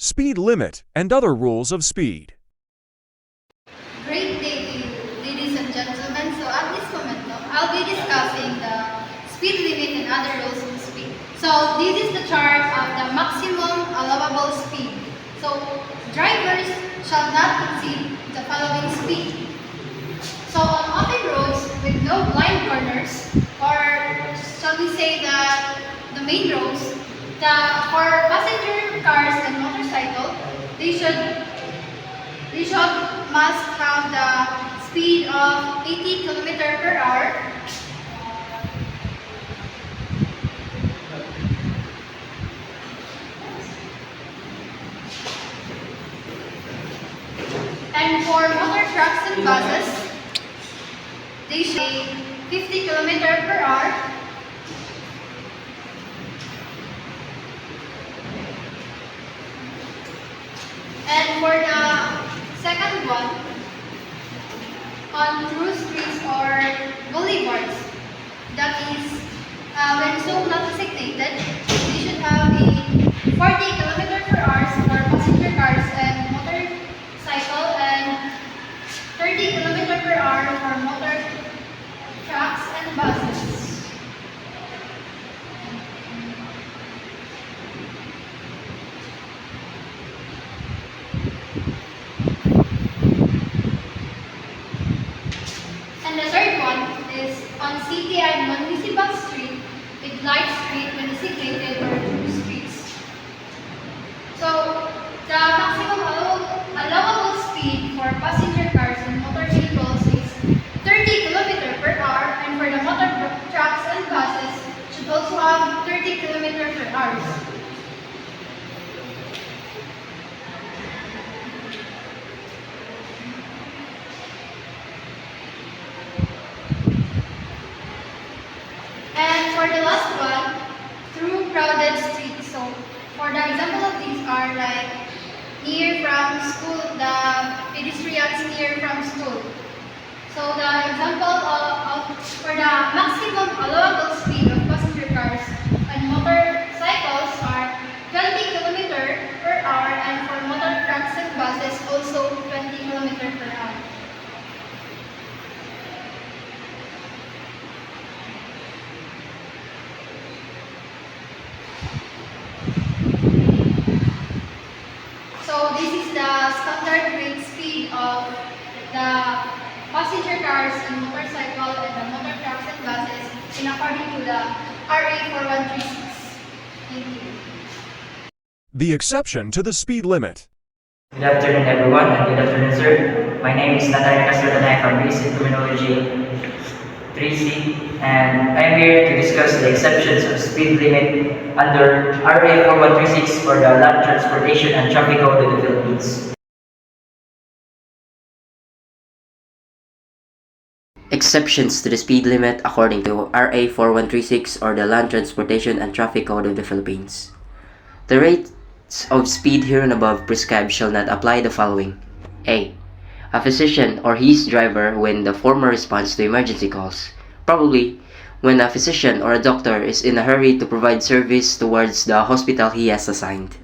speed limit and other rules of speed. Great day to you, ladies and gentlemen. So at this moment, I'll be discussing the speed limit and other rules of speed. So this is the chart of the maximum allowable speed. So drivers shall not exceed the following speed. So on open roads with no blind corners, or shall we say that the main roads, for passenger cars and motorcycle, they should must have the speed of 80 km per hour. And for motor trucks and buses, they should 50 km per hour. And for the second one, on through streets or boulevards, that is, when so not designated, they should have a 40 km per hour for passenger cars and motorcycle and 30 km per hour for motor trucks and buses. And the third one is on CDI municipal street with light street when designated or through streets. So the maximum allowable speed for passenger cars and motor vehicles is 30 km per hour, and for the motor trucks and buses should also have 30 km per hour. And for the last one, through crowded streets. So for the example of these are like near from school, the pedestrians near from school. So the example for the maximum allowable speed of passenger cars and motorcycles are 20 km per hour, and for motor trucks and buses also 20 km per hour. So this is the standard rate speed of the passenger cars and motorcycle and the motor trucks and buses in according to the RA 4136. Thank you. The exception to the speed limit. Good afternoon, everyone, and good afternoon, sir. My name is Natalia Castrodanay from Basic Criminology 3C, and I'm here to discuss the exceptions of speed limit under RA 4136 for the Land Transportation and Traffic Code of the Philippines. Exceptions to the speed limit according to RA 4136 or the Land Transportation and Traffic Code of the Philippines. The rates of speed herein above prescribed shall not apply the following. A. A physician or his driver when the former responds to emergency calls, probably when a physician or a doctor is in a hurry to provide service towards the hospital he has assigned.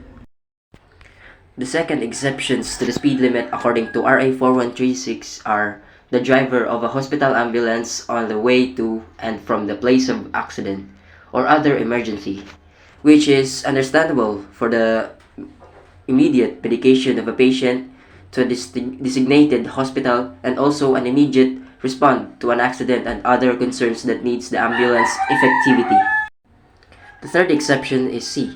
The second exceptions to the speed limit according to RA 4136 are the driver of a hospital ambulance on the way to and from the place of accident or other emergency, which is understandable for the immediate medication of a patient to a designated hospital, and also an immediate response to an accident and other concerns that needs the ambulance effectivity. The third exception is C.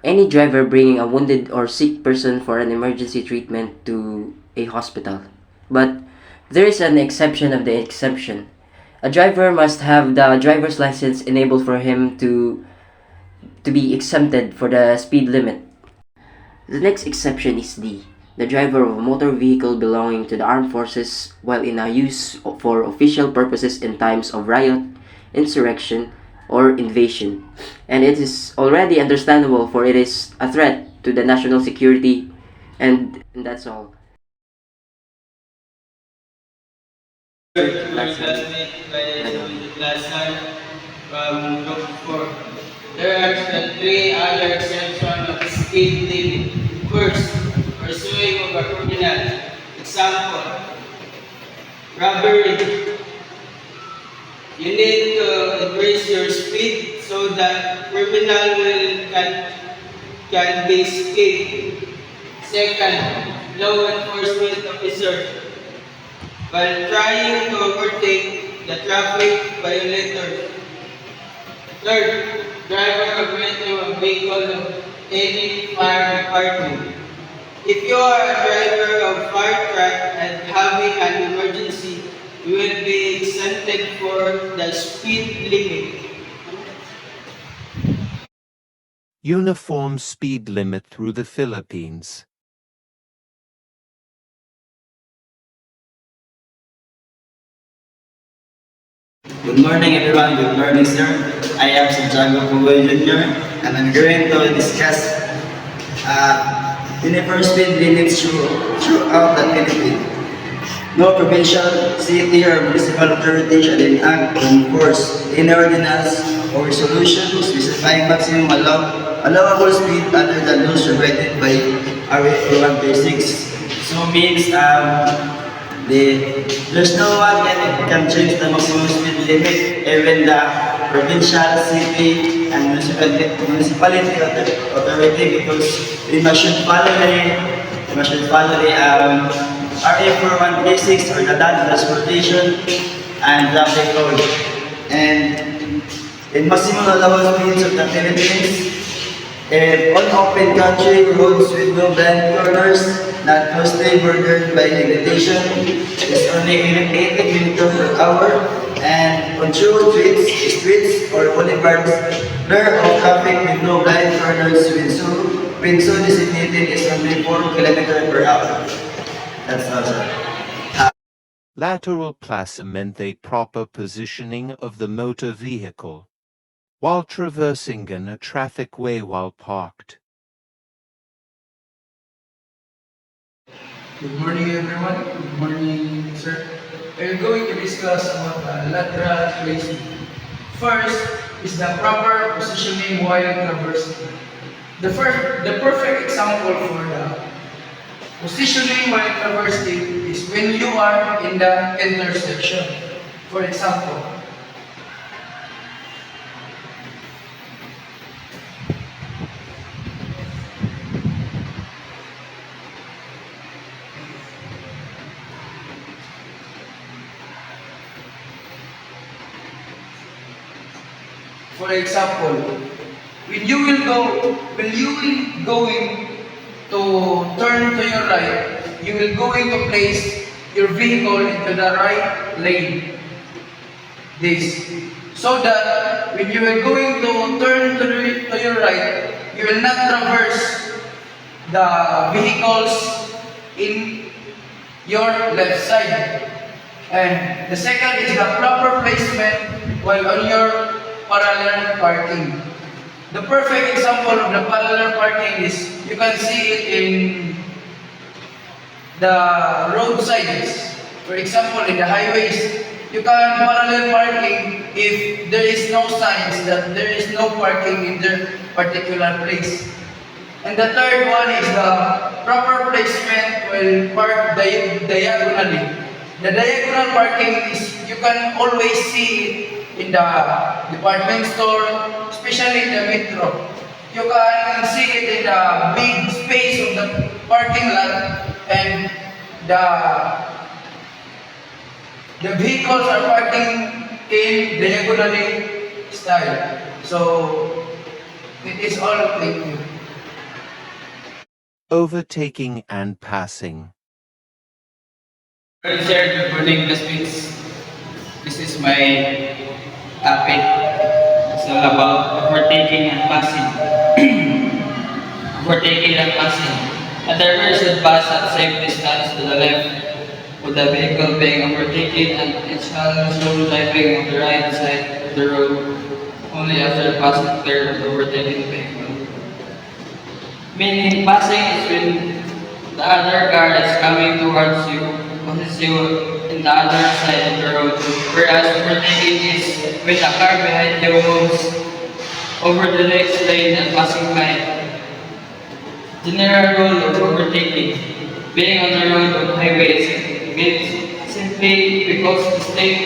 Any driver bringing a wounded or sick person for an emergency treatment to a hospital. But there is an exception of the exception. A driver must have the driver's license enabled for him to be exempted for the speed limit. The next exception is D. The driver of a motor vehicle belonging to the armed forces while in a use for official purposes in times of riot, insurrection, or invasion. And it is already understandable, for it is a threat to the national security, and that's all. From Group 4. There are three other exceptions of speed limit. First, Example, robbery. You need to increase your speed so that criminal can be escaped. Second, law enforcement officer. While trying to overtake the traffic violator. Third, driver agreed to a vehicle of any fire department. If you are a driver of fire truck and having an emergency, you will be exempted for the speed limit. Uniform speed limit through the Philippines. Good morning everyone, good morning sir. I am Santiago Pugoy Jr. and I'm going to discuss uniform speed limits throughout the Philippines. No provincial, city or municipal authority shall enact or enforce any ordinance or resolution specifying maximum allowable speed other than those provided by RA 4136. So means there's no one that can change the maximum speed limit, even the provincial, city, and municipality authority, because we must follow the RA 4136 or the land transportation and traffic code. And in maximum allowable speeds of the Philippines, on open country roads with no blind corners, not closely bordered by vegetation, is only 80 km per hour, and on true streets or boulevards, clear of traffic with no blind corners when so designated is only 4 km per hour. That's all, sir. Lateral placement, a proper positioning of the motor vehicle while traversing a traffic way while parked. Good morning everyone. Good morning sir. We're going to discuss about lateral placement. First is the proper positioning while traversing. The perfect example for the positioning while traversing is when you are in the intersection. For example, when you will going to turn to your right, you will going to place your vehicle into the right lane. This, so that when you are going to turn to your right, you will not traverse the vehicles in your left side. And the second is the proper placement while on your parallel parking. The perfect example of the parallel parking is you can see it in the roadsides. For example, in the highways, you can parallel parking if there is no signs that there is no parking in their particular place. And the third one is the proper placement when parked diagonally. The diagonal parking is you can always see it in the department store, especially in the metro. You can see it in the big space of the parking lot, and the vehicles are parking in diagonally style. So it is all. Thank you. Overtaking and passing. Well, sir, good morning, classmates. This is my topic. It's all about overtaking and passing. Overtaking and passing. A driver should pass at safe distance to the left with the vehicle being overtaken, and it shall slow driving on the right side of the road only after passing clear of the overtaken vehicle. Meaning, passing is when the other car is coming towards you, passes you in the other side of the road, whereas overtaking is when the car behind you moves over the next lane and passing by. General rule of overtaking. being on the road on highways. It's simply because the state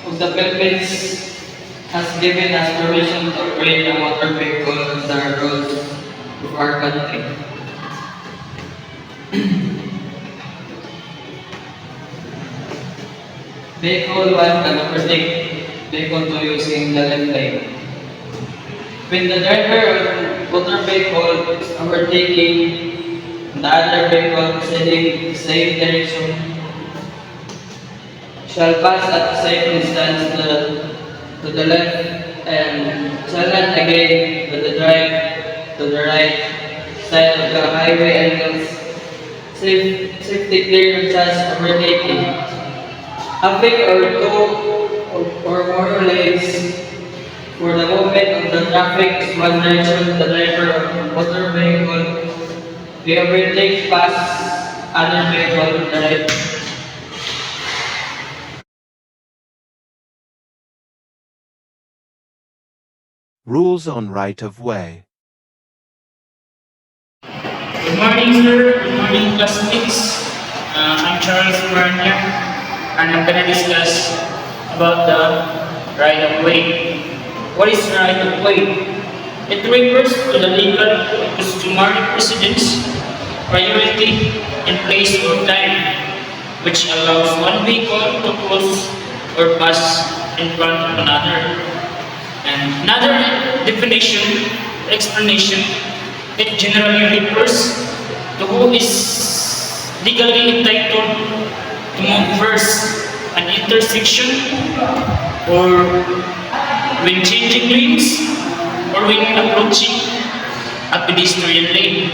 of the Philippines has given us permission to operate a motor vehicle on the roads of our country. Vehicle 1 can overtake Vehicle 2 using the left lane. When the driver of motor vehicle is overtaking the other vehicle proceeding the same direction shall pass at the same distance to the left and shall not again to the drive to the right side of the highway angles. Safety clearances overtaking. Having or more lanes for the movement of the traffic is one direction, the driver of motor vehicle we overtake past other vehicle right. Rules on right-of-way. Good morning, sir. Good morning, classmates. I'm Charles Brania, and I'm gonna discuss about the right-of-way. What is right-of-way? It refers to the legal customary precedence, priority, in place or time, which allows one vehicle to cross or pass in front of another. And another definition, explanation, it generally refers to who is legally entitled to move first an intersection or when changing lanes or when approaching a pedestrian lane.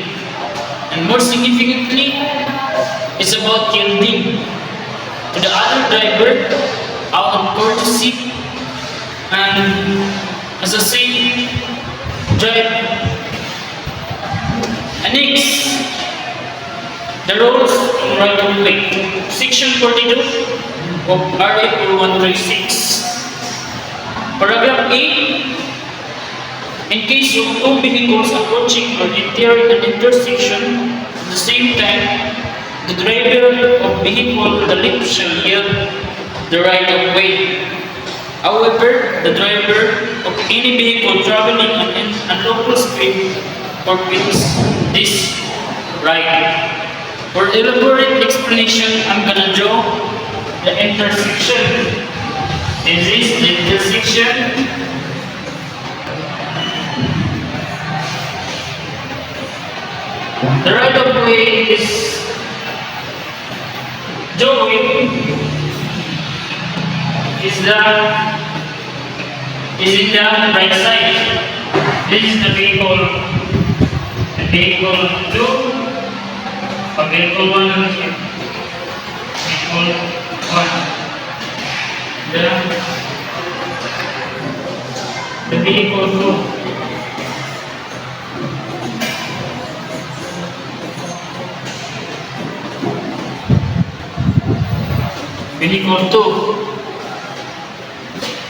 And more significantly, it's about yielding to the other driver out of courtesy and as a safe drive. And next, the rules on right of way. Section 42 of RA 4136. Paragraph A. In case of two vehicles approaching or entering an intersection at the same time, the driver of vehicle on the left shall yield the right of way. However, the driver of any vehicle traveling at local speed forfeits this right. For elaborate explanation, I'm gonna draw the intersection. This is the intersection. The right of way is drawing is in the right side. This is the vehicle 2, vehicle 1, vehicle 1. The vehicle 2. Vehicle 2.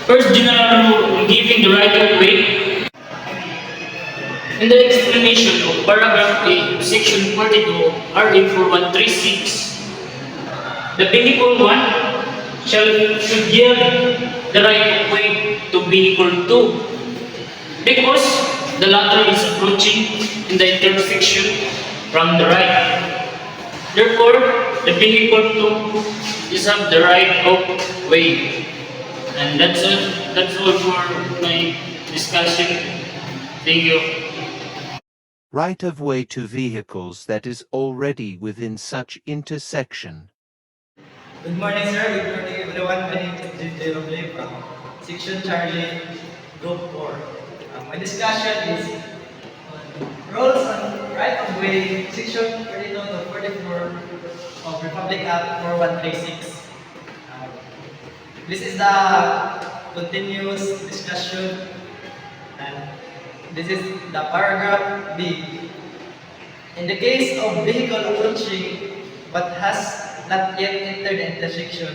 First general rule on giving the right of way. In the explanation of paragraph A, section 42, RA 4136, the vehicle 1 should yield the right of way to vehicle 2 because the latter is approaching in the intersection from the right. Therefore, the vehicle 2 is have the right of way. And that's all for my discussion. Thank you. Right-of-way to vehicles that is already within such intersection. Good morning, sir. Good morning, everyone. My name is J.J. Roble from Section Charlie, Group 4. My discussion is rules on right-of-way, Section 32 to 44 of Republic Act 4136. This is the continuous discussion, and this is the paragraph B. In the case of vehicle approaching but has not yet entered the intersection,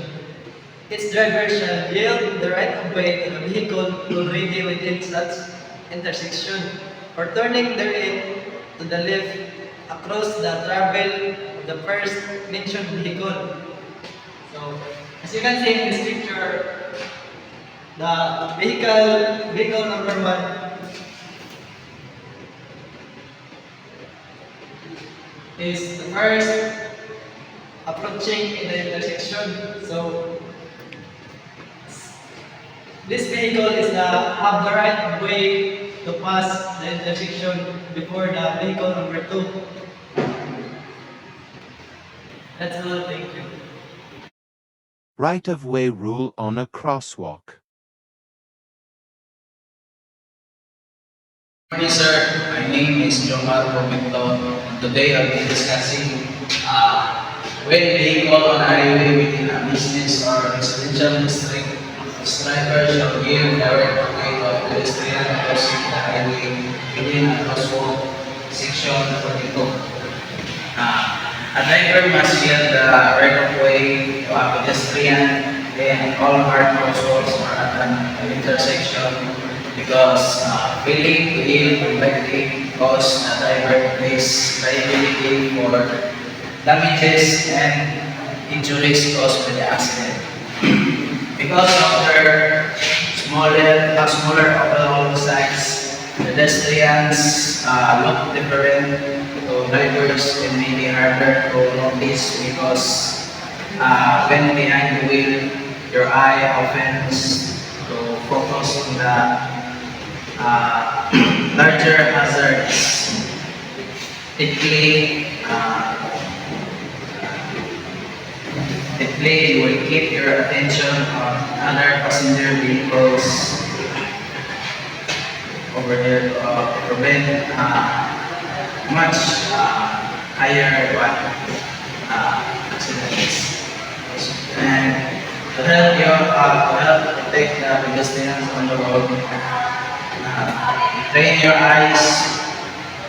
its driver shall yield the right of way to the vehicle already within such intersection, or turning therein to the left across the travel of the first mentioned vehicle. So, as you can see in the scripture, the vehicle number one is the first approaching in the intersection. So, this vehicle is have the right of way to pass the intersection before the vehicle number two. That's all. Thank you. Right-of-way rule on a crosswalk. Good morning, sir. My name is Jomar Romento. Today I'll be discussing when vehicle on a highway within a business or residential district, its driver shall give direct way to a pedestrian crossing the highway within a crosswalk section 42. A driver must yield the right of way to a pedestrian in all hard crosswalks or at an intersection because failing to yield will likely cause the driver to face liability for damages and injuries caused by the accident. Because of their smaller overall size, pedestrians look different to drivers and may be harder to notice because when behind the wheel, your eye often to focus on the larger hazards. Typically, you will keep your attention on other passenger vehicles over there to prevent much higher accidents. And to help protect the pedestrians on the road, train your eyes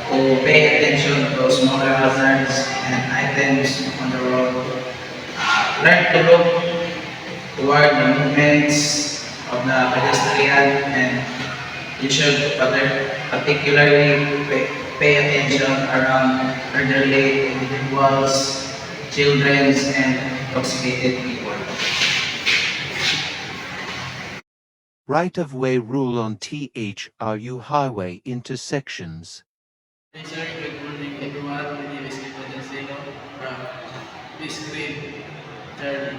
to pay attention to smaller hazards and items on the road. Learn to look toward the movements of the pedestrian, and you should particularly pay attention around elderly individuals, children, and intoxicated people. Right-of-way rule on THRU highway intersections. Hey sir, good morning everyone. My name is Kevin Dancino from Biscuit Charlie.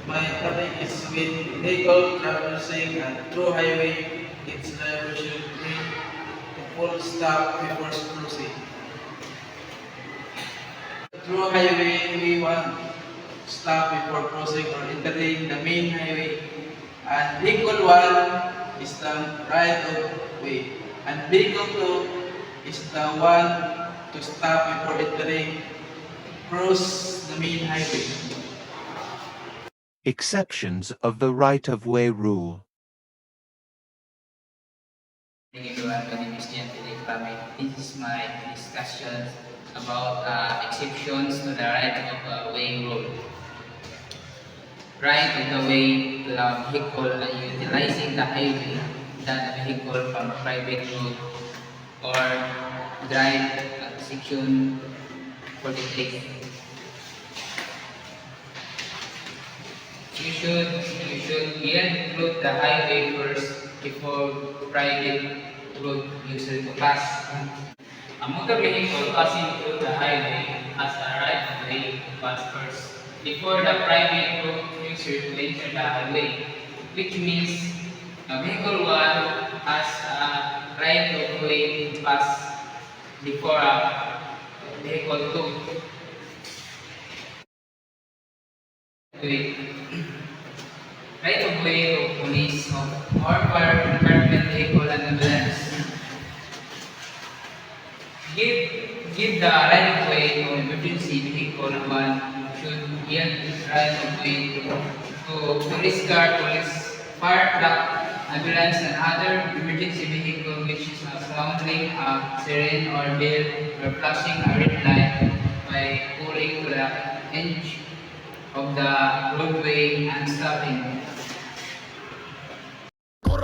My topic is with vehicle traversing a through highway, its driver should bring a full stop before crossing. Through highway, we want stop before crossing or entering the main highway. And vehicle 1 is the right of way. And vehicle 2 is the one to stop before entering cross the main highway. Exceptions of the right-of-way rule. Hey everyone, my name is Jan Philip Rame. This is my discussion about exceptions to the right of way rule. Right of the way to the vehicle utilizing the highway than a vehicle from a private road or drive section 43. You should include the highway first before private road user to pass. A motor vehicle passing through the highway has a right of way to pass first before the private road user to enter the highway, which means a vehicle 1 has a right of way to pass before a vehicle 2. Right of way of police or fire department vehicle and ambulance. Give the right of way to emergency vehicle 1 should give right of way to police car, police fire truck, ambulance and other emergency vehicle which is sounding a siren or bell or flashing a red light by pulling to the edge of the roadway and stopping.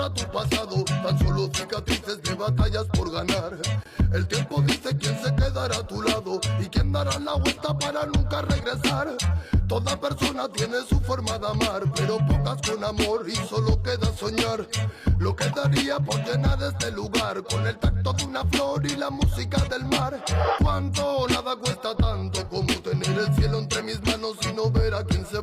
borra tu pasado, tan solo cicatrices de batallas por ganar. El tiempo dice quién se quedará a tu lado y quién dará la vuelta para nunca regresar. Toda persona tiene su forma de amar, pero pocas con amor y solo queda soñar. Lo que daría por llenar este lugar con el tacto de una flor y la música del mar. Cuánto nada cuesta tanto como tener el cielo entre mis manos y no ver a quién se